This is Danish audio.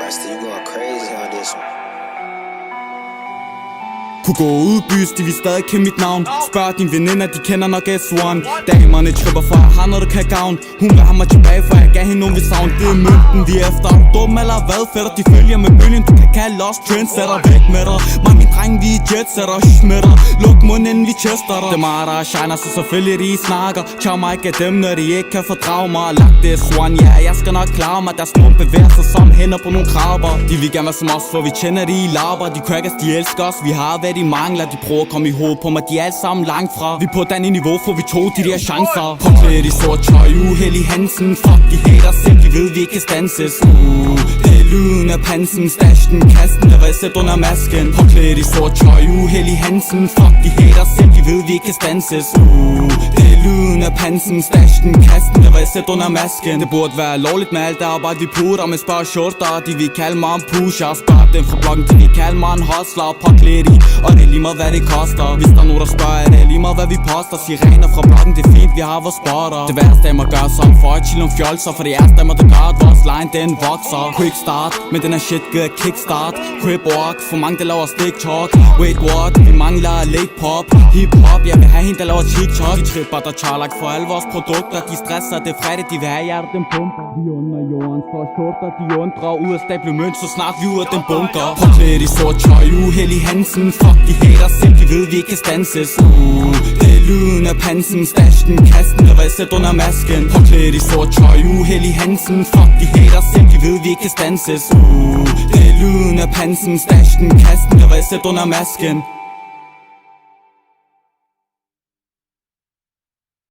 Rasta, you going crazy on this one. Kunne gå ud bys, de vil stadig kende mit navn. Spørg din veninder, de kender nok S1. Damerne tripper for jeg har noget, der kan gavn. Hun vil have mig tilbage, for jeg gav hende nogen ved savn. Det er mønten, vi er efter. Dum eller hvad, fætter, de følger med bølgen. Du kan kalde os trendsetter, væk med dig. Mig min dreng, vi er jetsetter, med dig. Luk munden, inden vi tester dig. Det er mig, der shiner, så selvfølgelig de snakker. Tjau mig ikke af dem, når de ikke kan fordrage mig. Lagt det S1, ja, jeg skal nok klare mig. Deres mund bevæger sig som hænder på nogle krabber. De vil gerne være som os, for vi kender de i labber. De crackers, de elsker os, vi har hvad de mangler. De prøver at komme i hovedet på mig, de er alle sammen langt fra. Vi er på et andet niveau, for vi tog de der chancer. Påklædt i sort tøj, uheldig Hansen. Fuck, de hater selv, de ved vi ikke kan stanses. Det er lyden af pansen, stashen, kasten, der var sæt under masken. Påklædt i sort tøj, uheldig Hansen. Fuck, de hater selv, de ved vi ikke kan stanses. Det er lyden af pansen, stashen, kasten, der var sæt under masken. Det burde være lovligt med alt det arbejde vi putter. Med spar shorter, de vil kalde mig en pusher. Spar dem fra blokken, de vil kalde mig en hustler. Påklædt i, og det er lige meget hvad det koster. Hvis der er nogen der spørger, er det lige meget hvad vi poster. Sirener fra blokken, det er fint, vi har vores spotter. Det værste af mig gør som for at chille nogle fjolser. For det er stemmer, der gør at vores line den vokser. Quick start, men den her shit gør kickstart. Crip walk, for mange der laver stick talk. Wait what, vi mangler late pop. Hip hop, jeg vil have hende der laver TikTok. De tripper der charlagt for alle vores produkter. De stresser, det er fredag, de vil have hjertet den pumper. Vi under jorden for shorter, de undrer ud af stable mønt, så snart vi ud af den bunker. Påklædt i sort tøj, uheldig Hansen. Fuck, de hater selv, de ved vi ikke kan stanses. Det er lyden af pansen, stashen, kasten, der var sæt under masken. Påklædt i sort tøj, uheldig Hansen. Fuck, de hater selv, de ved vi ikke kan stanses. Det er lyden af pansen, stashen, kasten, der var sæt under masken.